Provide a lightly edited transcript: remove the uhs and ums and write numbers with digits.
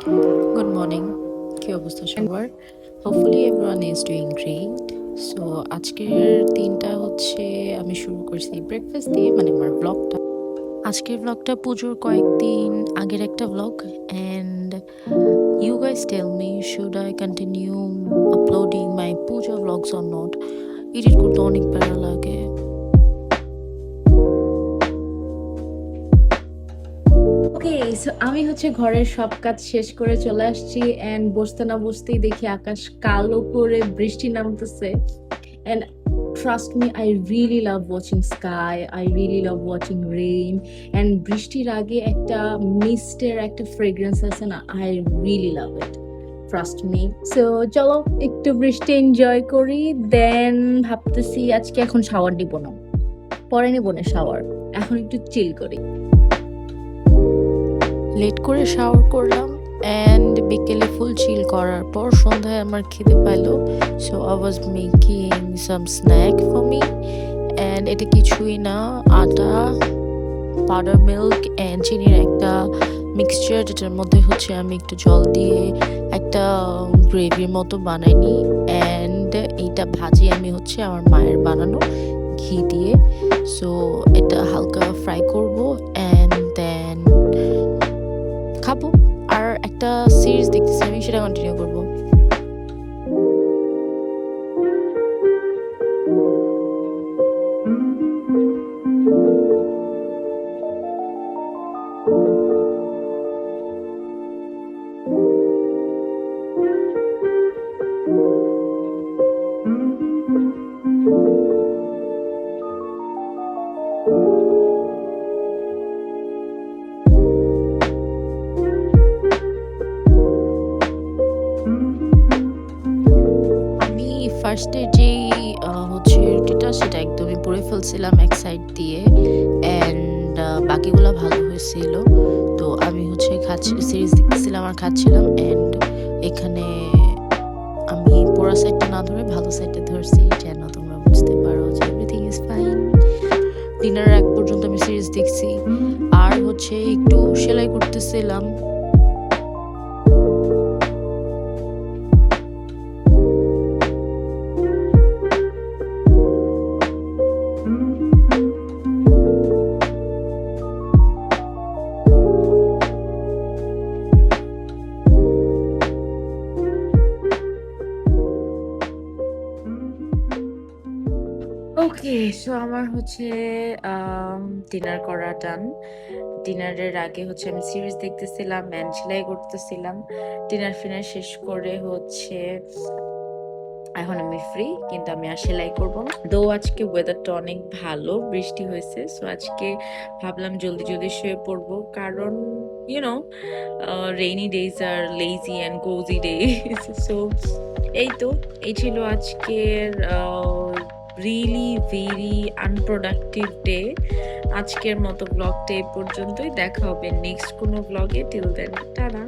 Good morning. কি অবস্থা সবার? Hopefully everyone is doing great. So আজকের দিনটা হচ্ছে আমি শুরু করছি ব্রেকফাস্ট দিয়ে মানে আমার ব্লগটা। আজকের ব্লগটা পুজোর কয়েকদিন আগের একটা blog and you guys tell me should I continue uploading my puja vlogs or not? Edit করতে অনেক প্যারা লাগে। ওকে, সো আমি হচ্ছে ঘরের সব কাজ শেষ করে চলে আসছি এন্ড বসতে না বসতেই দেখি আকাশ কালো করে বৃষ্টি নামতেছে and trust me I really love watching sky, I really love watching rain and বৃষ্টির আগে একটা মিস্টের একটা ফ্রেগ্রেন্স আছে না, I really love it, trust me. So চলো একটু বৃষ্টি এনজয় করি, দেন ভাবতেছি আজকে এখন শাওয়ার দিব না, পরে নিব না শাওয়ার, এখন একটু চিল করি। লেট করে শাওয়ার করলাম অ্যান্ড বিকেলে ফুল চিল করার পর সন্ধ্যায় আমার খিদে পাইলো, so I was making some snack for me and এটা কিছুই না, আটা, পাউডার মিল্ক অ্যান্ড চিনির একটা মিক্সচার, যেটার মধ্যে হচ্ছে আমি একটু জল দিয়ে একটা গ্রেভির মতো বানাই নিই অ্যান্ড এইটা ভাজি আমি হচ্ছে আমার মায়ের বানানো ঘি দিয়ে। সো এটা হালকা ফ্রাই করবো অ্যান্ড দেন খাবো। আর একটা সিরিজ দেখতেছি আমি, সেটা কন্টিনিউ করবো। আমি ফার্স্টে যেই হচ্ছে রুটিটা সেটা একদমই পরে ফেলছিলাম এক সাইড দিয়ে অ্যান্ড বাকিগুলো ভালো হয়েছিল। তো আমি হচ্ছে খাচ্ছি, সিরিজ দেখতেছিলাম আর খাচ্ছিলাম অ্যান্ড এখানে আমি পোড়া সাইডটা না ধরে ভালো সাইডটা ধরছি যেন তোমরা বুঝতে পারো যে এভরিথিং ইজ ফাইন। ডিনারের এক পর্যন্ত আমি সিরিজ দেখছি আর হচ্ছে একটু সেলাই করতেছিলাম। ওকে, সো আমার হচ্ছে ডিনার করা ডান। ডিনারের আগে হচ্ছে আমি সিরিজ দেখতেছিলাম অ্যান্ড সেলাই করতেছিলাম। ডিনার ফিনার শেষ করে হচ্ছে এখন আমি ফ্রি, কিন্তু আমি আর সেলাই করবো না। দো আজকে ওয়েদারটা অনেক ভালো, বৃষ্টি হয়েছে, সো আজকে ভাবলাম জলদি জলদি শুয়ে পড়বো, কারণ you know rainy days are lazy and cosy days. So এই তো, এই ছিল আজকের রিয়েলি ভেরি আনপ্রোডাক্টিভ ডে। আজকের মতো ব্লগটা এই পর্যন্তই, দেখা হবে নেক্সট কোনো ব্লগে। Till then tata.